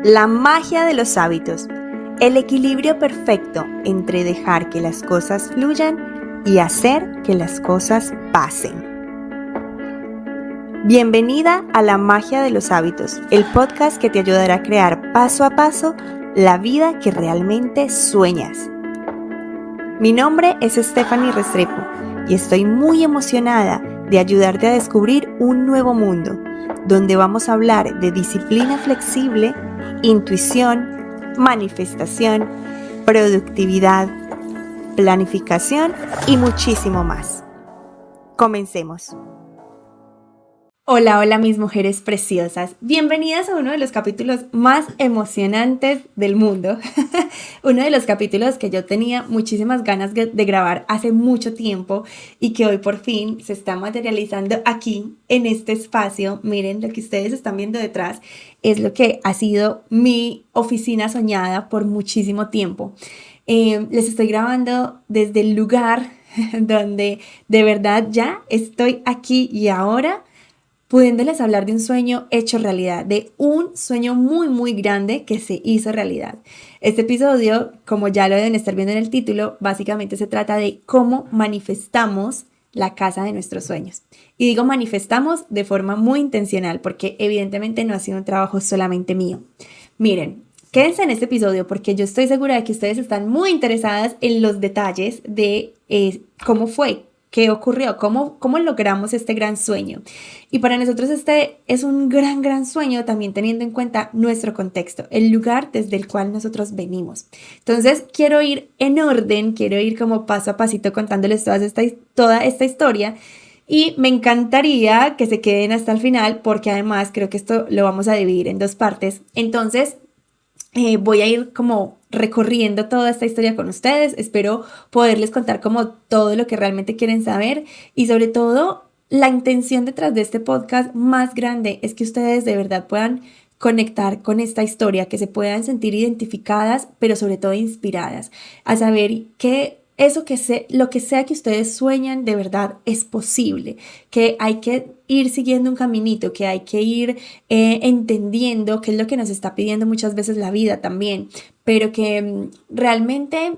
La magia de los hábitos, el equilibrio perfecto entre dejar que las cosas fluyan y hacer que las cosas pasen. Bienvenida a La magia de los hábitos, el podcast que te ayudará a crear paso a paso la vida que realmente sueñas. Mi nombre es Stephanie Restrepo y estoy muy emocionada de ayudarte a descubrir un nuevo mundo, donde vamos a hablar de disciplina flexible, intuición, manifestación, productividad, planificación y muchísimo más. Comencemos. Hola mis mujeres preciosas, bienvenidas a uno de los capítulos más emocionantes del mundo, uno de los capítulos que yo tenía muchísimas ganas de grabar hace mucho tiempo y que hoy por fin se está materializando aquí en este espacio. Miren, lo que ustedes están viendo detrás es lo que ha sido mi oficina soñada por muchísimo tiempo. Les estoy grabando desde el lugar donde de verdad ya estoy aquí y ahora, pudiéndoles hablar de un sueño hecho realidad, de un sueño muy grande que se hizo realidad. Este episodio, como ya lo deben estar viendo en el título, básicamente se trata de cómo manifestamos la casa de nuestros sueños. Y digo manifestamos de forma muy intencional, porque evidentemente no ha sido un trabajo solamente mío. Miren, quédense en este episodio porque yo estoy segura de que ustedes están muy interesadas en los detalles de cómo fue, qué ocurrió, cómo logramos este gran sueño. Y para nosotros este es un gran sueño, también teniendo en cuenta nuestro contexto, el lugar desde el cual nosotros venimos. Entonces quiero ir en orden, quiero ir como paso a pasito contándoles toda esta historia. Y me encantaría que se queden hasta el final porque además creo que esto lo vamos a dividir en dos partes. Entonces voy a ir como recorriendo toda esta historia con ustedes. Espero poderles contar como todo lo que realmente quieren saber y sobre todo la intención detrás de este podcast más grande es que ustedes de verdad puedan conectar con esta historia, que se puedan sentir identificadas, pero sobre todo inspiradas a saber que lo que sea que ustedes sueñan de verdad es posible, que hay que ir siguiendo un caminito, que hay que ir entendiendo qué es lo que nos está pidiendo muchas veces la vida también, pero que realmente,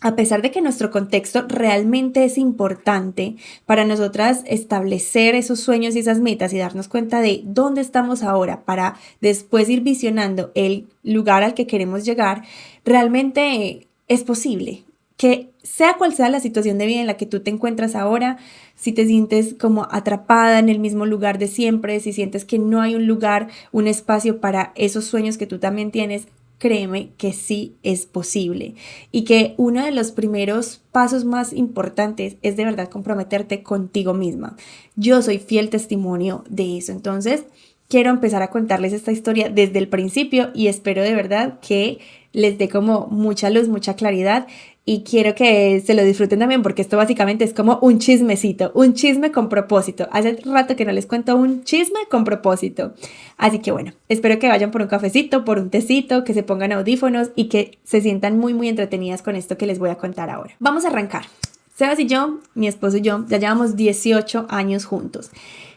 a pesar de que nuestro contexto realmente es importante para nosotras establecer esos sueños y esas metas y darnos cuenta de dónde estamos ahora para después ir visionando el lugar al que queremos llegar, realmente es posible. Que sea cual sea la situación de vida en la que tú te encuentras ahora, si te sientes como atrapada en el mismo lugar de siempre, si sientes que no hay un lugar, un espacio para esos sueños que tú también tienes, créeme que sí es posible y que uno de los primeros pasos más importantes es de verdad comprometerte contigo misma. Yo soy fiel testimonio de eso, entonces quiero empezar a contarles esta historia desde el principio y espero de verdad que les dé como mucha luz, mucha claridad y quiero que se lo disfruten también porque esto básicamente es como un chismecito, un chisme con propósito. Hace rato que no les cuento un chisme con propósito. Así que bueno, espero que vayan por un cafecito, por un tecito, que se pongan audífonos y que se sientan muy entretenidas con esto que les voy a contar ahora. Vamos a arrancar. Sebas y yo, mi esposo y yo, ya llevamos 18 años juntos.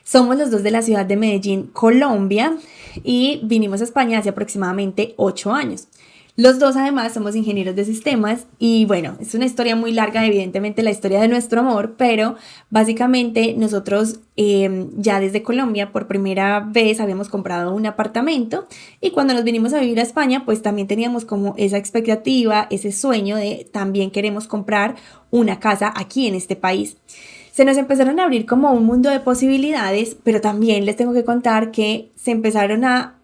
Somos los dos de la ciudad de Medellín, Colombia, y vinimos a España hace aproximadamente 8 años. Los dos además somos ingenieros de sistemas y bueno, es una historia muy larga, evidentemente la historia de nuestro amor, pero básicamente nosotros ya desde Colombia por primera vez habíamos comprado un apartamento y cuando nos vinimos a vivir a España pues también teníamos como esa expectativa, ese sueño de también queremos comprar una casa aquí en este país. Se nos empezaron a abrir como un mundo de posibilidades, pero también les tengo que contar que se empezaron a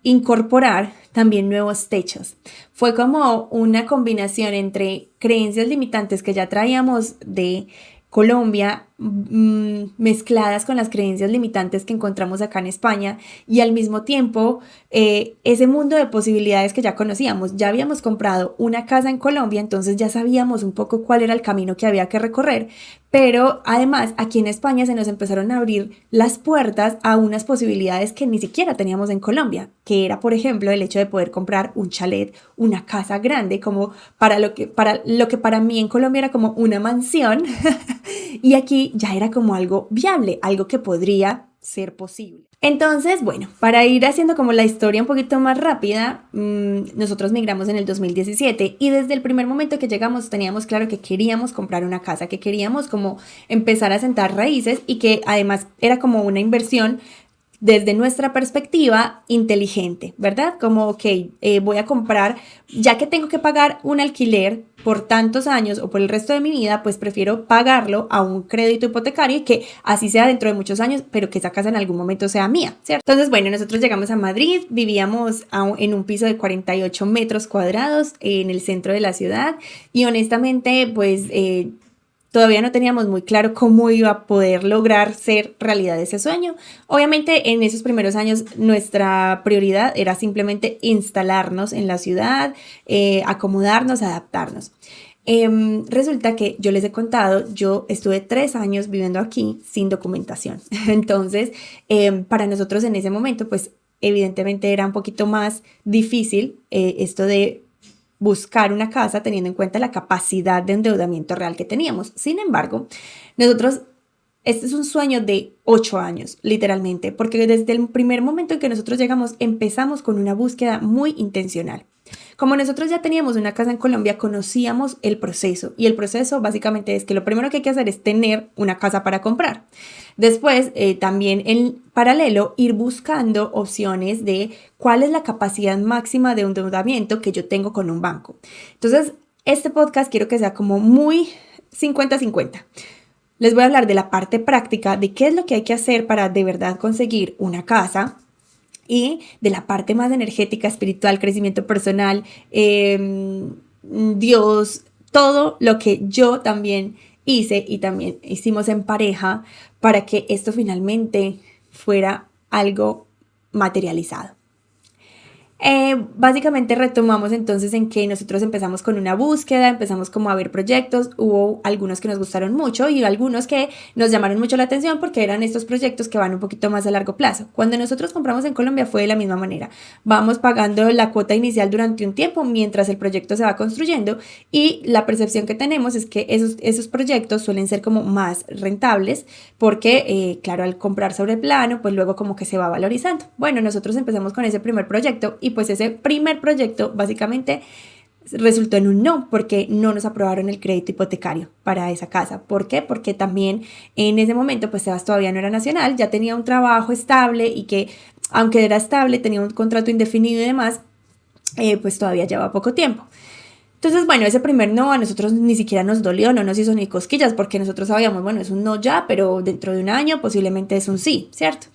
incorporar también nuevos techos. Fue como una combinación entre creencias limitantes que ya traíamos de Colombia, mezcladas con las creencias limitantes que encontramos acá en España y al mismo tiempo ese mundo de posibilidades que ya conocíamos. Ya habíamos comprado una casa en Colombia, entonces ya sabíamos un poco cuál era el camino que había que recorrer, pero además aquí en España se nos empezaron a abrir las puertas a unas posibilidades que ni siquiera teníamos en Colombia, que era por ejemplo el hecho de poder comprar un chalet, una casa grande, como para lo que para mí en Colombia era como una mansión y aquí ya era como algo viable, algo que podría ser posible. Entonces, bueno, para ir haciendo como la historia un poquito más rápida, nosotros migramos en el 2017 y desde el primer momento que llegamos teníamos claro que queríamos comprar una casa, que queríamos como empezar a sentar raíces y que además era como una inversión desde nuestra perspectiva inteligente, ¿verdad? Como, ok, voy a comprar, ya que tengo que pagar un alquiler por tantos años o por el resto de mi vida, pues prefiero pagarlo a un crédito hipotecario y que así sea dentro de muchos años, pero que esa casa en algún momento sea mía, ¿cierto? Entonces, bueno, nosotros llegamos a Madrid, vivíamos en un piso de 48 metros cuadrados en el centro de la ciudad y honestamente, pues todavía no teníamos muy claro cómo iba a poder lograr ser realidad ese sueño. Obviamente en esos primeros años nuestra prioridad era simplemente instalarnos en la ciudad, acomodarnos, adaptarnos. Resulta que yo les he contado, yo estuve 3 años viviendo aquí sin documentación. Entonces, para nosotros en ese momento, pues evidentemente era un poquito más difícil esto de buscar una casa teniendo en cuenta la capacidad de endeudamiento real que teníamos. Sin embargo, nosotros, este es un sueño de 8 años, literalmente, porque desde el primer momento en que nosotros llegamos, empezamos con una búsqueda muy intencional. Como nosotros ya teníamos una casa en Colombia, conocíamos el proceso y el proceso básicamente es que lo primero que hay que hacer es tener una casa para comprar. Después, también en paralelo, ir buscando opciones de cuál es la capacidad máxima de endeudamiento que yo tengo con un banco. Entonces, este podcast quiero que sea como muy 50-50. Les voy a hablar de la parte práctica, de qué es lo que hay que hacer para de verdad conseguir una casa y de la parte más energética, espiritual, crecimiento personal, Dios, todo lo que yo también hice y también hicimos en pareja para que esto finalmente fuera algo materializado. Básicamente retomamos entonces en que nosotros empezamos con una búsqueda, empezamos como a ver proyectos, hubo algunos que nos gustaron mucho y algunos que nos llamaron mucho la atención porque eran estos proyectos que van un poquito más a largo plazo. Cuando nosotros compramos en Colombia fue de la misma manera, vamos pagando la cuota inicial durante un tiempo mientras el proyecto se va construyendo y la percepción que tenemos es que esos proyectos suelen ser como más rentables porque, claro, al comprar sobre plano, pues luego como que se va valorizando. Bueno, nosotros empezamos con ese primer proyecto y pues ese primer proyecto básicamente resultó en un no, porque no nos aprobaron el crédito hipotecario para esa casa. ¿Por qué? Porque también en ese momento pues Sebas todavía no era nacional, ya tenía un trabajo estable y que aunque era estable, tenía un contrato indefinido y demás, pues todavía llevaba poco tiempo. Entonces, bueno, ese primer no a nosotros ni siquiera nos dolió, no nos hizo ni cosquillas, porque nosotros sabíamos, bueno, es un no ya, pero dentro de un año posiblemente es un sí, ¿cierto?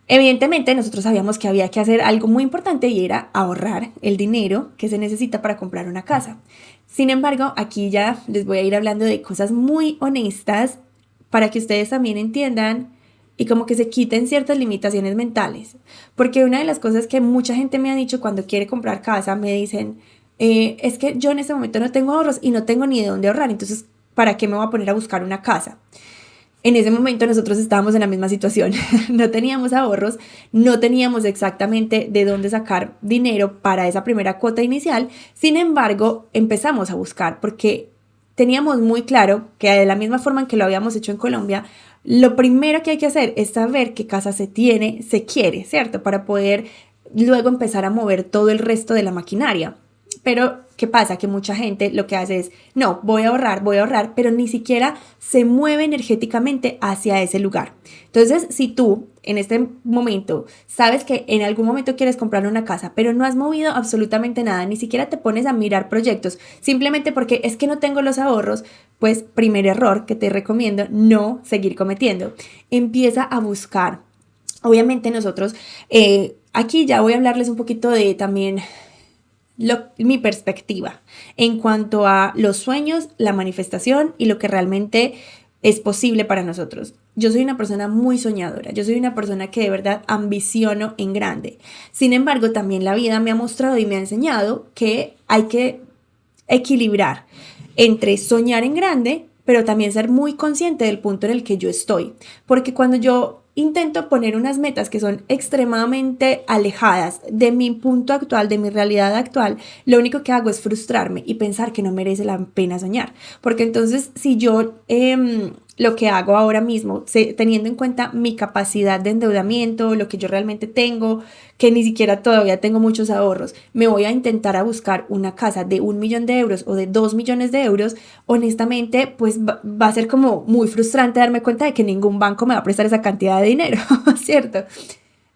Evidentemente nosotros sabíamos que había que hacer algo muy importante y era ahorrar el dinero que se necesita para comprar una casa. Sin embargo, aquí ya les voy a ir hablando de cosas muy honestas para que ustedes también entiendan y como que se quiten ciertas limitaciones mentales. Porque una de las cosas que mucha gente me ha dicho cuando quiere comprar casa, me dicen, es que yo en este momento no tengo ahorros y no tengo ni de dónde ahorrar, entonces, ¿para qué me voy a poner a buscar una casa? En ese momento nosotros estábamos en la misma situación, no teníamos ahorros, no teníamos exactamente de dónde sacar dinero para esa primera cuota inicial, sin embargo empezamos a buscar porque teníamos muy claro que de la misma forma en que lo habíamos hecho en Colombia, lo primero que hay que hacer es saber qué casa se tiene, se quiere, ¿cierto? Para poder luego empezar a mover todo el resto de la maquinaria. Pero, ¿qué pasa? Que mucha gente lo que hace es, no, voy a ahorrar, pero ni siquiera se mueve energéticamente hacia ese lugar. Entonces, si tú en este momento sabes que en algún momento quieres comprar una casa, pero no has movido absolutamente nada, ni siquiera te pones a mirar proyectos, simplemente porque es que no tengo los ahorros, pues primer error que te recomiendo no seguir cometiendo. Empieza a buscar. Obviamente nosotros, aquí ya voy a hablarles un poquito de también mi perspectiva en cuanto a los sueños, la manifestación y lo que realmente es posible para nosotros. Yo soy una persona muy soñadora, yo soy una persona que de verdad ambiciono en grande. Sin embargo, también la vida me ha mostrado y me ha enseñado que hay que equilibrar entre soñar en grande, pero también ser muy consciente del punto en el que yo estoy. Porque cuando yo intento poner unas metas que son extremadamente alejadas de mi punto actual, de mi realidad actual, lo único que hago es frustrarme y pensar que no merece la pena soñar. Porque entonces si yo lo que hago ahora mismo, teniendo en cuenta mi capacidad de endeudamiento, lo que yo realmente tengo, que ni siquiera todavía tengo muchos ahorros, me voy a intentar a buscar una casa de 1 millón de euros o de 2 millones de euros, honestamente, pues va a ser como muy frustrante darme cuenta de que ningún banco me va a prestar esa cantidad de dinero, ¿cierto?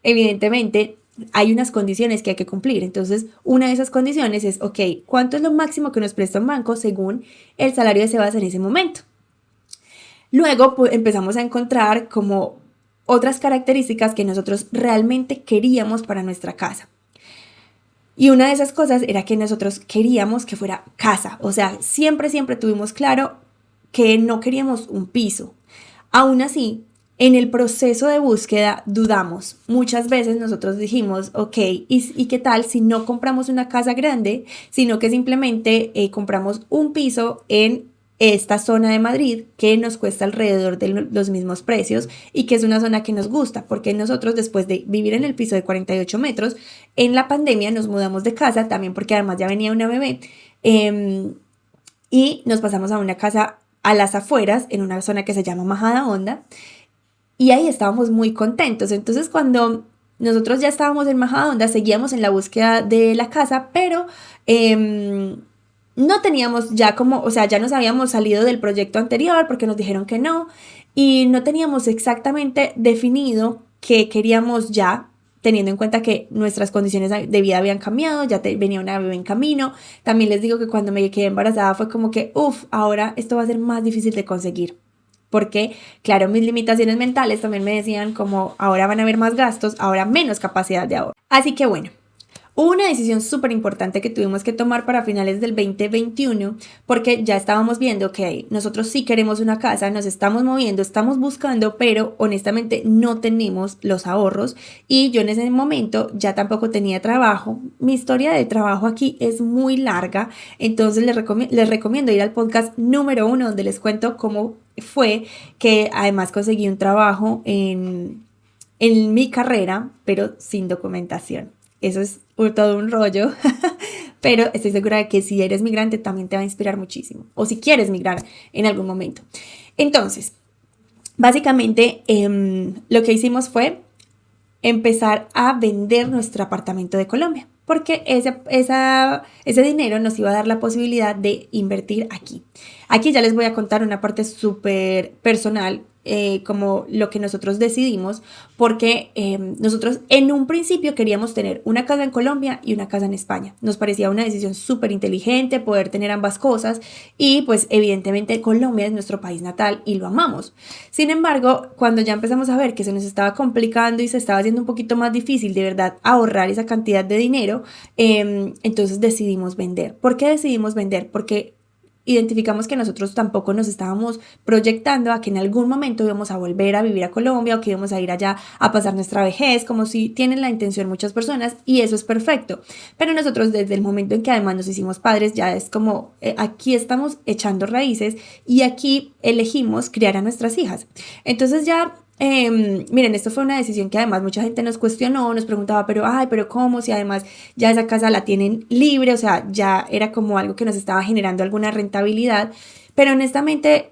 Evidentemente, hay unas condiciones que hay que cumplir. Entonces, una de esas condiciones es, ok, ¿cuánto es lo máximo que nos presta un banco según el salario de Sebas en ese momento? Luego pues, empezamos a encontrar como otras características que nosotros realmente queríamos para nuestra casa. Y una de esas cosas era que nosotros queríamos que fuera casa. O sea, siempre tuvimos claro que no queríamos un piso. Aún así, en el proceso de búsqueda dudamos. Muchas veces nosotros dijimos, ok, ¿y qué tal si no compramos una casa grande, sino que simplemente compramos un piso en esta zona de Madrid que nos cuesta alrededor de los mismos precios y que es una zona que nos gusta? Porque nosotros, después de vivir en el piso de 48 metros, en la pandemia nos mudamos de casa, también porque además ya venía una bebé, y nos pasamos a una casa a las afueras, en una zona que se llama Majadahonda, y ahí estábamos muy contentos. Entonces, cuando nosotros ya estábamos en Majadahonda, seguíamos en la búsqueda de la casa, pero no teníamos ya como, o sea, ya nos habíamos salido del proyecto anterior porque nos dijeron que no, y no teníamos exactamente definido qué queríamos ya, teniendo en cuenta que nuestras condiciones de vida habían cambiado, ya venía una bebé en camino. También les digo que cuando me quedé embarazada fue como que, ahora esto va a ser más difícil de conseguir. Porque, claro, mis limitaciones mentales también me decían como ahora van a haber más gastos, ahora menos capacidad de ahorro. Así que bueno, hubo una decisión súper importante que tuvimos que tomar para finales del 2021, porque ya estábamos viendo que nosotros sí queremos una casa, nos estamos moviendo, estamos buscando, pero honestamente no tenemos los ahorros, y yo en ese momento ya tampoco tenía trabajo. Mi historia de trabajo aquí es muy larga, entonces les recomiendo ir al podcast número 1, donde les cuento cómo fue que además conseguí un trabajo en mi carrera, pero sin documentación. Eso es todo un rollo, pero estoy segura de que si eres migrante también te va a inspirar muchísimo, o si quieres migrar en algún momento. Entonces, básicamente lo que hicimos fue empezar a vender nuestro apartamento de Colombia, porque ese dinero nos iba a dar la posibilidad de invertir aquí. Aquí ya les voy a contar una parte súper personal, como lo que nosotros decidimos, porque nosotros en un principio queríamos tener una casa en Colombia y una casa en España. Nos parecía una decisión súper inteligente poder tener ambas cosas, y pues evidentemente Colombia es nuestro país natal y lo amamos. Sin embargo, cuando ya empezamos a ver que se nos estaba complicando y se estaba haciendo un poquito más difícil de verdad ahorrar esa cantidad de dinero, entonces decidimos vender. ¿Por qué decidimos vender? Porque identificamos que nosotros tampoco nos estábamos proyectando a que en algún momento íbamos a volver a vivir a Colombia, o que íbamos a ir allá a pasar nuestra vejez, como si tienen la intención muchas personas, y eso es perfecto. Pero nosotros, desde el momento en que además nos hicimos padres, ya es como aquí estamos echando raíces y aquí elegimos criar a nuestras hijas. Entonces ya miren, esto fue una decisión que además mucha gente nos cuestionó, nos preguntaba, pero ¿cómo? Si además ya esa casa la tienen libre, o sea, ya era como algo que nos estaba generando alguna rentabilidad. Pero honestamente,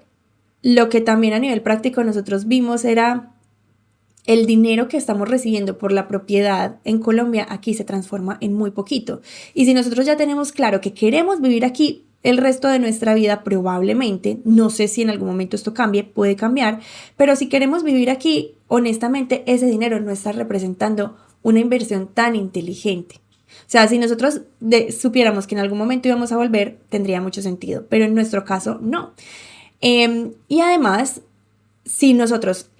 lo que también a nivel práctico nosotros vimos era el dinero que estamos recibiendo por la propiedad en Colombia aquí se transforma en muy poquito. Y si nosotros ya tenemos claro que queremos vivir aquí el resto de nuestra vida, probablemente, no sé si en algún momento esto cambie, puede cambiar, pero si queremos vivir aquí, honestamente ese dinero no está representando una inversión tan inteligente. O sea, si nosotros supiéramos que en algún momento íbamos a volver, tendría mucho sentido, pero en nuestro caso no. Y además, si nosotros,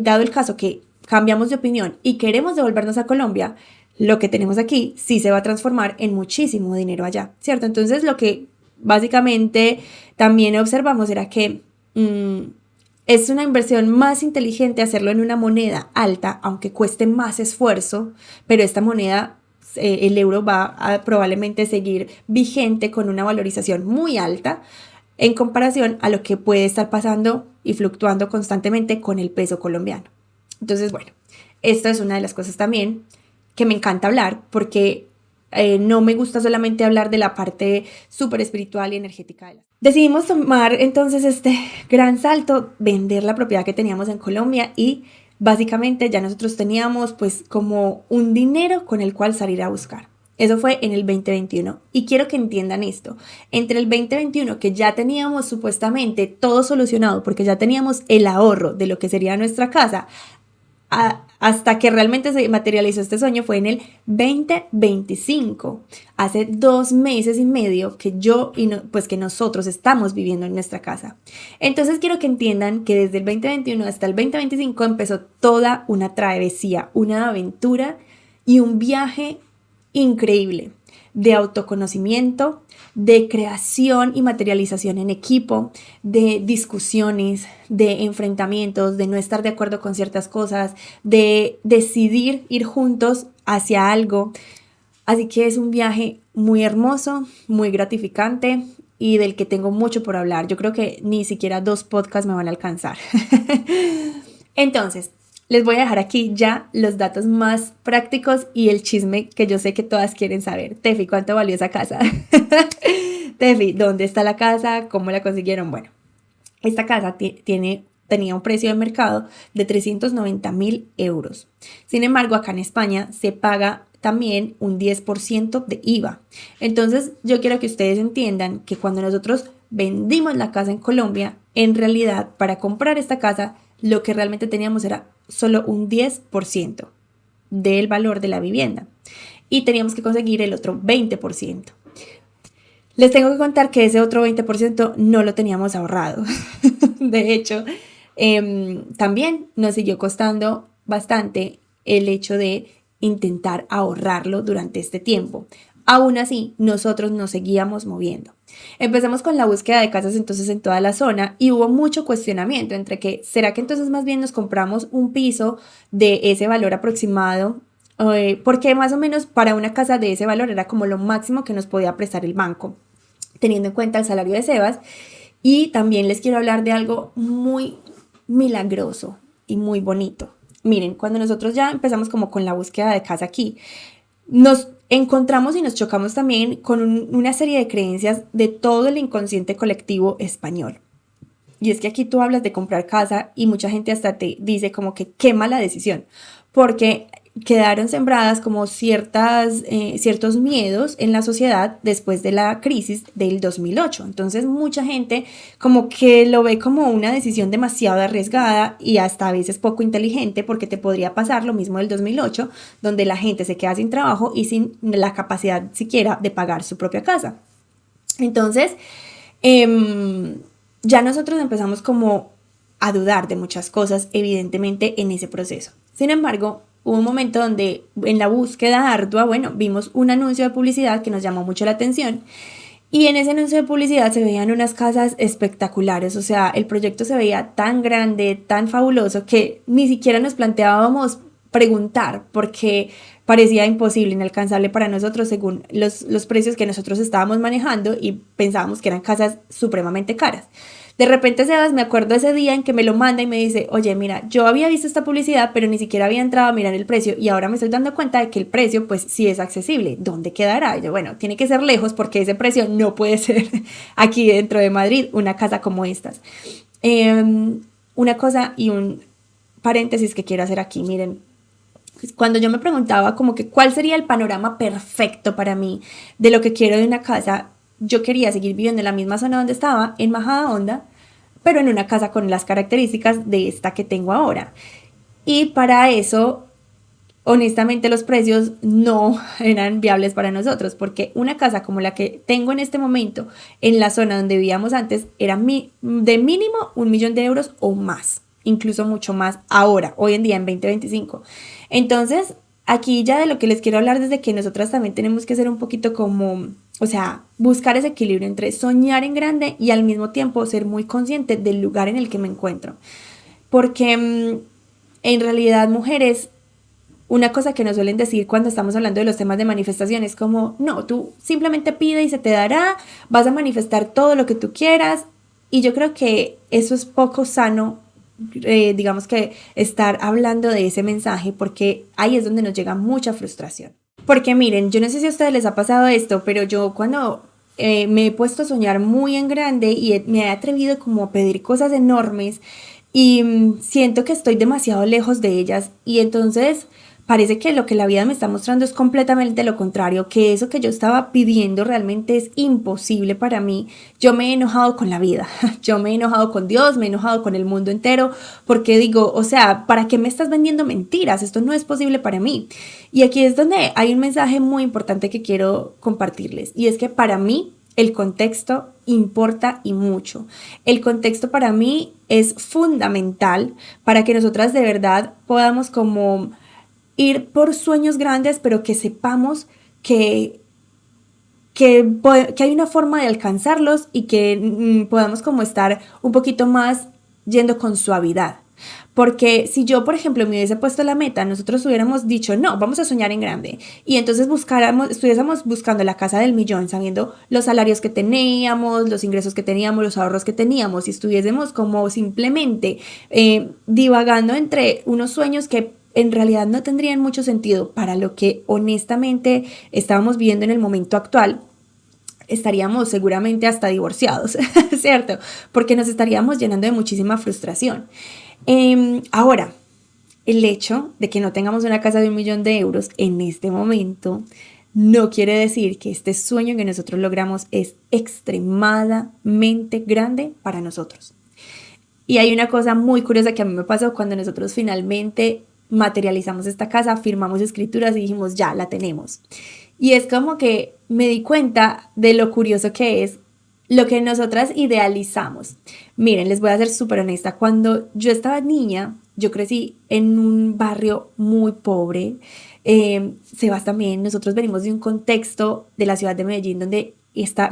dado el caso que cambiamos de opinión y queremos devolvernos a Colombia, lo que tenemos aquí sí se va a transformar en muchísimo dinero allá, ¿cierto? Entonces, lo que básicamente también observamos era que es una inversión más inteligente hacerlo en una moneda alta, aunque cueste más esfuerzo, pero esta moneda, el euro, va a probablemente seguir vigente con una valorización muy alta en comparación a lo que puede estar pasando y fluctuando constantemente con el peso colombiano. Entonces, bueno, esta es una de las cosas también que me encanta hablar, porque No me gusta solamente hablar de la parte súper espiritual y energética. Decidimos tomar entonces este gran salto, vender la propiedad que teníamos en Colombia y básicamente ya nosotros teníamos pues como un dinero con el cual salir a buscar. Eso fue en el 2021 y quiero que entiendan esto. Entre el 2021 que ya teníamos supuestamente todo solucionado porque ya teníamos el ahorro de lo que sería nuestra casa, hasta que realmente se materializó este sueño fue en el 2025, hace 2 meses y medio que pues que nosotros estamos viviendo en nuestra casa. Entonces quiero que entiendan que desde el 2021 hasta el 2025 empezó toda una travesía, una aventura y un viaje increíble de autoconocimiento, de creación y materialización en equipo, de discusiones, de enfrentamientos, de no estar de acuerdo con ciertas cosas, de decidir ir juntos hacia algo. Así que es un viaje muy hermoso, muy gratificante y del que tengo mucho por hablar. Yo creo que ni siquiera 2 podcasts me van a alcanzar. Entonces, les voy a dejar aquí ya los datos más prácticos y el chisme que yo sé que todas quieren saber. Tefi, ¿cuánto valió esa casa? Tefi, ¿dónde está la casa? ¿Cómo la consiguieron? Bueno, esta casa tenía un precio de mercado de 390.000 euros. Sin embargo, acá en España se paga también un 10% de IVA. Entonces, yo quiero que ustedes entiendan que cuando nosotros vendimos la casa en Colombia, en realidad, para comprar esta casa, lo que realmente teníamos era solo un 10% del valor de la vivienda y teníamos que conseguir el otro 20%. Les tengo que contar que ese otro 20% no lo teníamos ahorrado. De hecho, también nos siguió costando bastante el hecho de intentar ahorrarlo durante este tiempo. Aún así, nosotros nos seguíamos moviendo. Empezamos con la búsqueda de casas entonces en toda la zona y hubo mucho cuestionamiento entre que, ¿será que entonces más bien nos compramos un piso de ese valor aproximado? Porque más o menos para una casa de ese valor era como lo máximo que nos podía prestar el banco, teniendo en cuenta el salario de Sebas. Y también les quiero hablar de algo muy milagroso y muy bonito. Miren, cuando nosotros ya empezamos como con la búsqueda de casa aquí, nos encontramos y nos chocamos también con una serie de creencias de todo el inconsciente colectivo español. Y es que aquí tú hablas de comprar casa y mucha gente hasta te dice como que qué mala decisión, porque quedaron sembradas como ciertos miedos en la sociedad después de la crisis del 2008. Entonces mucha gente como que lo ve como una decisión demasiado arriesgada y hasta a veces poco inteligente, porque te podría pasar lo mismo del 2008, donde la gente se queda sin trabajo y sin la capacidad siquiera de pagar su propia casa. Entonces, ya nosotros empezamos como a dudar de muchas cosas, evidentemente, en ese proceso. Sin embargo, hubo un momento donde en la búsqueda ardua, bueno, vimos un anuncio de publicidad que nos llamó mucho la atención y en ese anuncio de publicidad se veían unas casas espectaculares, o sea, el proyecto se veía tan grande, tan fabuloso que ni siquiera nos planteábamos preguntar porque parecía imposible, inalcanzable para nosotros según los precios que nosotros estábamos manejando y pensábamos que eran casas supremamente caras. De repente, Sebas, me acuerdo ese día en que me lo manda y me dice, oye, mira, yo había visto esta publicidad, pero ni siquiera había entrado a mirar el precio y ahora me estoy dando cuenta de que el precio, pues, sí es accesible. ¿Dónde quedará? Y yo, bueno, tiene que ser lejos porque ese precio no puede ser aquí dentro de Madrid, una casa como estas. Una cosa y un paréntesis que quiero hacer aquí, miren. Cuando yo me preguntaba como que cuál sería el panorama perfecto para mí de lo que quiero de una casa, yo quería seguir viviendo en la misma zona donde estaba, en Majadahonda, pero en una casa con las características de esta que tengo ahora. Y para eso, honestamente, los precios no eran viables para nosotros, porque una casa como la que tengo en este momento, en la zona donde vivíamos antes, era de mínimo 1.000.000 de euros o más, incluso mucho más ahora, hoy en día, en 2025. Entonces, aquí ya de lo que les quiero hablar desde que nosotras también tenemos que ser un poquito como, o sea, buscar ese equilibrio entre soñar en grande y al mismo tiempo ser muy consciente del lugar en el que me encuentro. Porque en realidad, mujeres, una cosa que nos suelen decir cuando estamos hablando de los temas de manifestación es como, no, tú simplemente pide y se te dará, vas a manifestar todo lo que tú quieras. Y yo creo que eso es poco sano, digamos que estar hablando de ese mensaje, porque ahí es donde nos llega mucha frustración. Porque miren, yo no sé si a ustedes les ha pasado esto, pero yo cuando me he puesto a soñar muy en grande y me he atrevido como a pedir cosas enormes y siento que estoy demasiado lejos de ellas y entonces parece que lo que la vida me está mostrando es completamente lo contrario, que eso que yo estaba pidiendo realmente es imposible para mí. Yo me he enojado con la vida, yo me he enojado con Dios, me he enojado con el mundo entero, porque digo, o sea, ¿para qué me estás vendiendo mentiras? Esto no es posible para mí. Y aquí es donde hay un mensaje muy importante que quiero compartirles, y es que para mí el contexto importa y mucho. El contexto para mí es fundamental para que nosotras de verdad podamos como ir por sueños grandes, pero que sepamos que, que hay una forma de alcanzarlos y que podamos como estar un poquito más yendo con suavidad. Porque si yo, por ejemplo, me hubiese puesto la meta, nosotros hubiéramos dicho, no, vamos a soñar en grande. Y entonces estuviésemos buscando la casa del millón, sabiendo los salarios que teníamos, los ingresos que teníamos, los ahorros que teníamos, y estuviésemos como simplemente divagando entre unos sueños que en realidad no tendrían mucho sentido para lo que honestamente estábamos viendo en el momento actual, estaríamos seguramente hasta divorciados, ¿cierto? Porque nos estaríamos llenando de muchísima frustración. Ahora, el hecho de que no tengamos una casa de 1 millón de euros en este momento no quiere decir que este sueño que nosotros logramos es extremadamente grande para nosotros. Y hay una cosa muy curiosa que a mí me pasó cuando nosotros finalmente materializamos esta casa, firmamos escrituras y dijimos, ya, la tenemos. Y es como que me di cuenta de lo curioso que es lo que nosotras idealizamos. Miren, les voy a ser súper honesta. Cuando yo estaba niña, yo crecí en un barrio muy pobre. Sebas también, nosotros venimos de un contexto de la ciudad de Medellín donde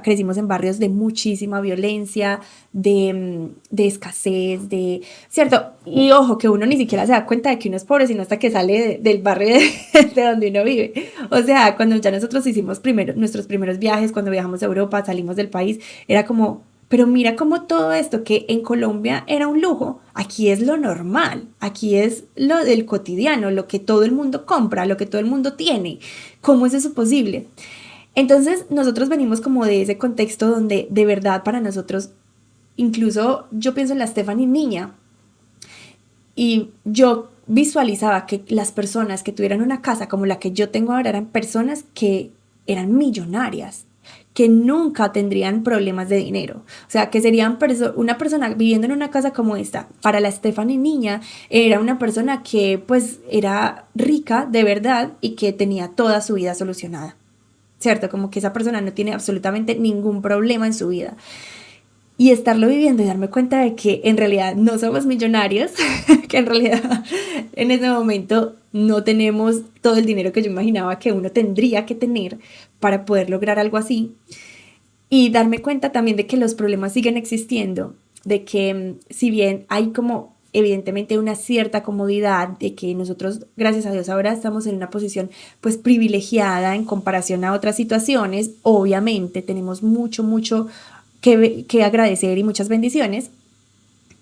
crecimos en barrios de muchísima violencia, de escasez, de... ¿Cierto? Y ojo, que uno ni siquiera se da cuenta de que uno es pobre, sino hasta que sale del barrio de donde uno vive. O sea, cuando ya nosotros hicimos nuestros primeros viajes, cuando viajamos a Europa, salimos del país, era como, pero mira cómo todo esto que en Colombia era un lujo, aquí es lo normal, aquí es lo del cotidiano, lo que todo el mundo compra, lo que todo el mundo tiene. ¿Cómo es eso posible? Entonces nosotros venimos como de ese contexto donde de verdad para nosotros, incluso yo pienso en la Stephanie niña y yo visualizaba que las personas que tuvieran una casa como la que yo tengo ahora eran personas que eran millonarias, que nunca tendrían problemas de dinero. O sea, que serían una persona viviendo en una casa como esta. Para la Stephanie niña era una persona que pues era rica de verdad y que tenía toda su vida solucionada. ¿Cierto? Como que esa persona no tiene absolutamente ningún problema en su vida. Y estarlo viviendo y darme cuenta de que en realidad no somos millonarios, que en realidad en ese momento no tenemos todo el dinero que yo imaginaba que uno tendría que tener para poder lograr algo así. Y darme cuenta también de que los problemas siguen existiendo, de que si bien hay como evidentemente una cierta comodidad, de que nosotros, gracias a Dios, ahora estamos en una posición pues privilegiada en comparación a otras situaciones, obviamente tenemos mucho que agradecer y muchas bendiciones,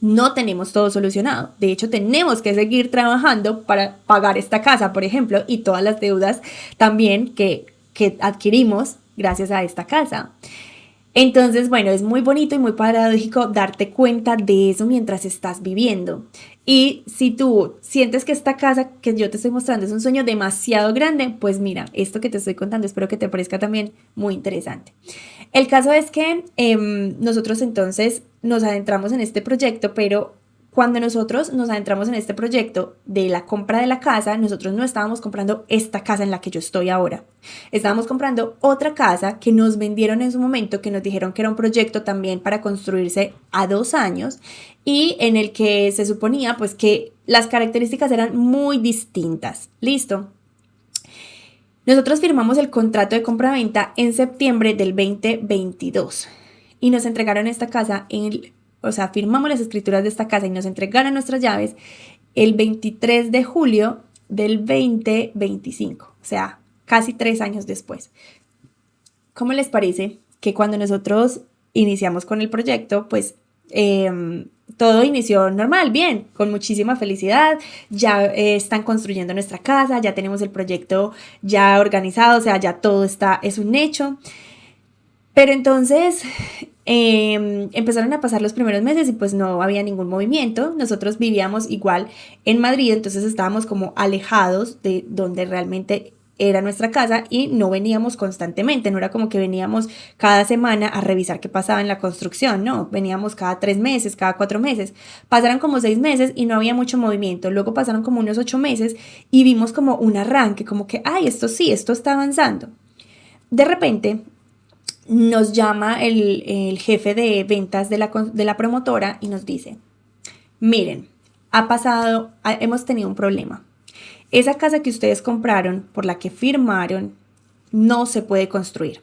no tenemos todo solucionado. De hecho, tenemos que seguir trabajando para pagar esta casa, por ejemplo, y todas las deudas también que adquirimos gracias a esta casa. Entonces, bueno, es muy bonito y muy paradójico darte cuenta de eso mientras estás viviendo. Y si tú sientes que esta casa que yo te estoy mostrando es un sueño demasiado grande, pues mira, esto que te estoy contando espero que te parezca también muy interesante. El caso es que nosotros entonces nos adentramos en este proyecto, pero cuando nosotros nos adentramos en este proyecto de la compra de la casa, nosotros no estábamos comprando esta casa en la que yo estoy ahora. Estábamos comprando otra casa que nos vendieron en su momento, que nos dijeron que era un proyecto también para construirse a 2 años y en el que se suponía pues que las características eran muy distintas. ¿Listo? Nosotros firmamos el contrato de compraventa en septiembre del 2022 y nos entregaron esta casa o sea, firmamos las escrituras de esta casa y nos entregaron nuestras llaves el 23 de julio del 2025, o sea, casi 3 años después. ¿Cómo les parece que cuando nosotros iniciamos con el proyecto, pues todo inició normal, bien, con muchísima felicidad. Ya están construyendo nuestra casa, ya tenemos el proyecto ya organizado, o sea, ya todo está, es un hecho. Pero entonces empezaron a pasar los primeros meses y pues no había ningún movimiento. Nosotros vivíamos igual en Madrid, entonces estábamos como alejados de donde realmente era nuestra casa y no veníamos constantemente, no era como que veníamos cada semana a revisar qué pasaba en la construcción, no, veníamos cada 3 meses, cada 4 meses. Pasaron como 6 meses y no había mucho movimiento, luego pasaron como unos 8 meses y vimos como un arranque, como que, ay, esto sí, esto está avanzando. De repente nos llama el jefe de ventas de la promotora y nos dice, miren, hemos tenido un problema. Esa casa que ustedes compraron, por la que firmaron, no se puede construir,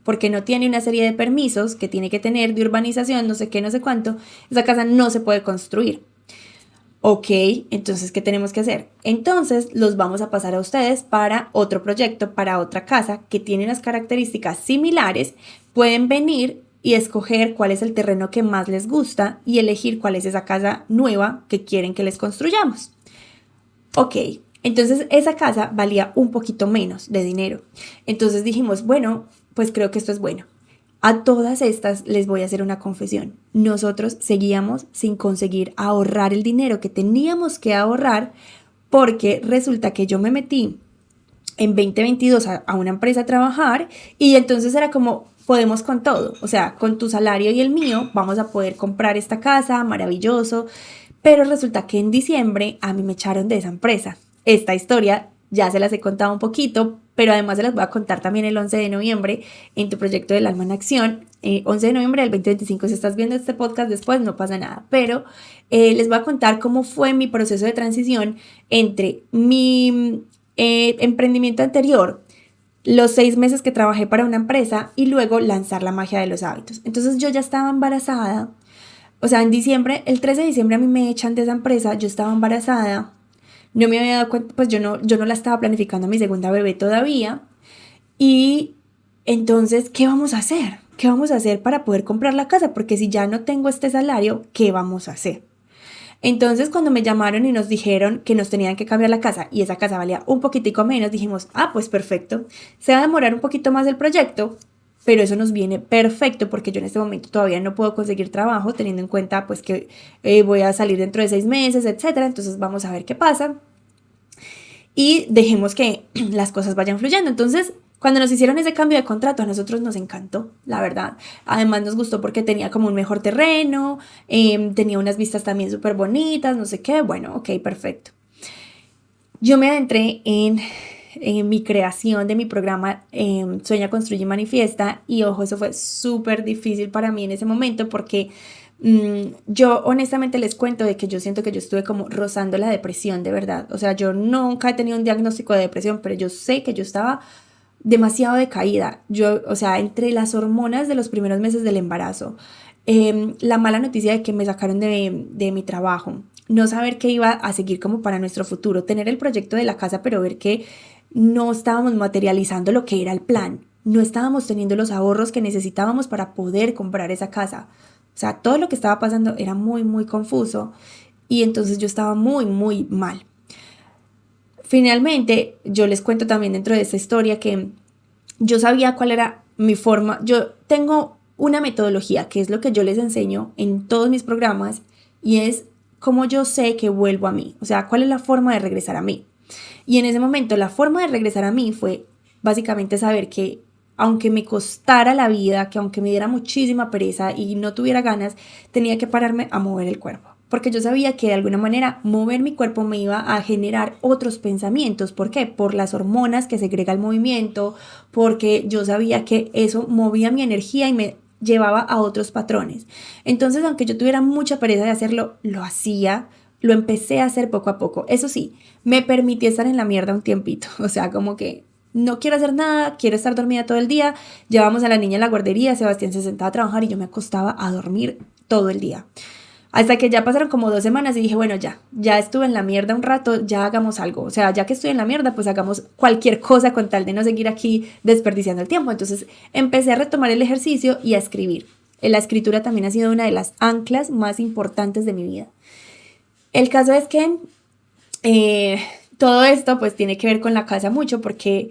porque no tiene una serie de permisos que tiene que tener de urbanización, no sé qué, no sé cuánto. Esa casa no se puede construir. Ok, entonces, ¿qué tenemos que hacer? Entonces, los vamos a pasar a ustedes para otro proyecto, para otra casa que tiene unas características similares. Pueden venir y escoger cuál es el terreno que más les gusta y elegir cuál es esa casa nueva que quieren que les construyamos. Ok, entonces esa casa valía un poquito menos de dinero. Entonces dijimos, bueno, pues creo que esto es bueno. A todas estas les voy a hacer una confesión. Nosotros seguíamos sin conseguir ahorrar el dinero que teníamos que ahorrar porque resulta que yo me metí en 2022 a una empresa a trabajar y entonces era como, podemos con todo, o sea, con tu salario y el mío vamos a poder comprar esta casa, maravilloso, pero resulta que en diciembre a mí me echaron de esa empresa. Esta historia ya se las he contado un poquito, pero además se las voy a contar también el 11 de noviembre en tu proyecto del Alma en Acción. 11 de noviembre del 2025, si estás viendo este podcast después no pasa nada, pero les voy a contar cómo fue mi proceso de transición entre mi emprendimiento anterior, los 6 meses que trabajé para una empresa y luego lanzar la magia de los hábitos. Entonces yo ya estaba embarazada, o sea, en diciembre, el 13 de diciembre a mí me echan de esa empresa, yo estaba embarazada, no me había dado cuenta, pues yo no la estaba planificando a mi segunda bebé todavía. Y entonces, ¿qué vamos a hacer? ¿Qué vamos a hacer para poder comprar la casa? Porque si ya no tengo este salario, ¿qué vamos a hacer? Entonces, cuando me llamaron y nos dijeron que nos tenían que cambiar la casa y esa casa valía un poquitico menos, dijimos, ah, pues perfecto, se va a demorar un poquito más el proyecto, pero eso nos viene perfecto porque yo en este momento todavía no puedo conseguir trabajo, teniendo en cuenta pues que voy a salir dentro de 6 meses, etcétera. Entonces vamos a ver qué pasa y dejemos que las cosas vayan fluyendo. Entonces, cuando nos hicieron ese cambio de contrato, a nosotros nos encantó, la verdad. Además nos gustó porque tenía como un mejor terreno, tenía unas vistas también súper bonitas, no sé qué. Bueno, ok, perfecto. Yo me adentré en mi creación de mi programa Sueña, Construye y Manifiesta. Y ojo, eso fue súper difícil para mí en ese momento porque yo honestamente les cuento de que yo siento que yo estuve como rozando la depresión de verdad. O sea, yo nunca he tenido un diagnóstico de depresión, pero yo sé que yo estaba demasiado decaída. Yo, o sea, entre las hormonas de los primeros meses del embarazo, la mala noticia de que me sacaron de mi trabajo, no saber qué iba a seguir como para nuestro futuro, tener el proyecto de la casa, pero ver que no estábamos materializando lo que era el plan, no estábamos teniendo los ahorros que necesitábamos para poder comprar esa casa. O sea, todo lo que estaba pasando era muy, muy confuso y entonces yo estaba muy, muy mal. Finalmente, yo les cuento también dentro de esta historia que yo sabía cuál era mi forma. Yo tengo una metodología que es lo que yo les enseño en todos mis programas y es cómo yo sé que vuelvo a mí. O sea, cuál es la forma de regresar a mí. Y en ese momento la forma de regresar a mí fue básicamente saber que aunque me costara la vida, que aunque me diera muchísima pereza y no tuviera ganas, tenía que pararme a mover el cuerpo. Porque yo sabía que de alguna manera mover mi cuerpo me iba a generar otros pensamientos. ¿Por qué? Por las hormonas que segrega el movimiento, porque yo sabía que eso movía mi energía y me llevaba a otros patrones. Entonces, aunque yo tuviera mucha pereza de hacerlo, lo hacía, lo empecé a hacer poco a poco. Eso sí, me permití estar en la mierda un tiempito. O sea, como que no quiero hacer nada, quiero estar dormida todo el día. Llevamos a la niña en la guardería, Sebastián se sentaba a trabajar y yo me acostaba a dormir todo el día. Hasta que ya pasaron como 2 semanas y dije, bueno, ya estuve en la mierda un rato, ya hagamos algo. O sea, ya que estoy en la mierda, pues hagamos cualquier cosa con tal de no seguir aquí desperdiciando el tiempo. Entonces empecé a retomar el ejercicio y a escribir. La escritura también ha sido una de las anclas más importantes de mi vida. El caso es que todo esto pues tiene que ver con la casa mucho porque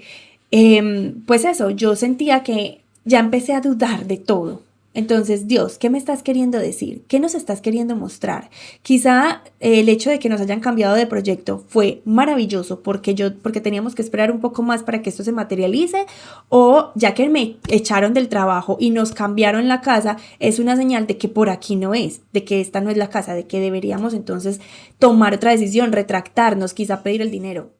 pues eso, yo sentía que ya empecé a dudar de todo. Entonces, Dios, ¿qué me estás queriendo decir? ¿Qué nos estás queriendo mostrar? Quizá el hecho de que nos hayan cambiado de proyecto fue maravilloso porque teníamos que esperar un poco más para que esto se materialice, o ya que me echaron del trabajo y nos cambiaron la casa, es una señal de que por aquí no es, de que esta no es la casa, de que deberíamos entonces tomar otra decisión, retractarnos, quizá pedir el dinero.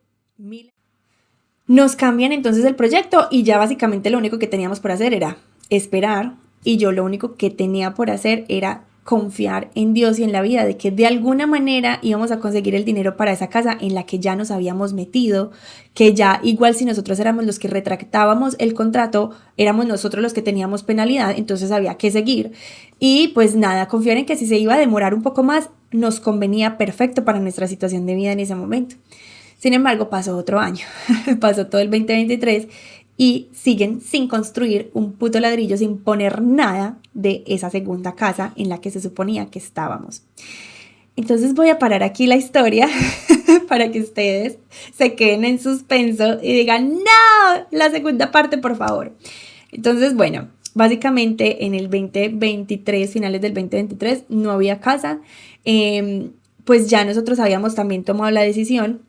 Nos cambian entonces el proyecto y ya básicamente lo único que teníamos por hacer era esperar, y yo lo único que tenía por hacer era confiar en Dios y en la vida, de que de alguna manera íbamos a conseguir el dinero para esa casa en la que ya nos habíamos metido, que ya igual si nosotros éramos los que retractábamos el contrato, éramos nosotros los que teníamos penalidad, entonces había que seguir. Y pues nada, confiar en que si se iba a demorar un poco más, nos convenía perfecto para nuestra situación de vida en ese momento. Sin embargo, pasó otro año, pasó todo el 2023 y siguen sin construir un puto ladrillo, sin poner nada de esa segunda casa en la que se suponía que estábamos. Entonces voy a parar aquí la historia para que ustedes se queden en suspenso y digan, no, la segunda parte, por favor. Entonces, bueno, básicamente en el 2023, finales del 2023, no había casa. Pues ya nosotros habíamos también tomado la decisión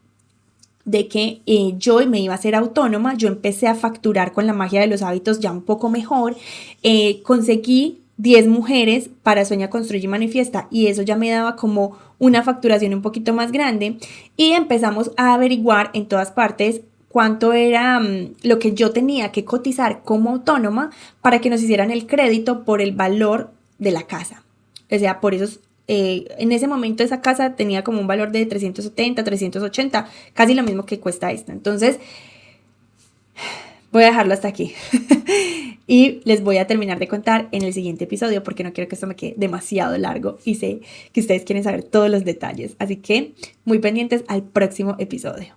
de que yo me iba a ser autónoma. Yo empecé a facturar con la magia de los hábitos ya un poco mejor. Conseguí 10 mujeres para Sueña, Construye y Manifiesta, y eso ya me daba como una facturación un poquito más grande, y empezamos a averiguar en todas partes cuánto era lo que yo tenía que cotizar como autónoma para que nos hicieran el crédito por el valor de la casa. O sea, por esos en ese momento esa casa tenía como un valor de 370, 380, casi lo mismo que cuesta esta. Entonces voy a dejarlo hasta aquí y les voy a terminar de contar en el siguiente episodio, porque no quiero que esto me quede demasiado largo y sé que ustedes quieren saber todos los detalles, así que muy pendientes al próximo episodio.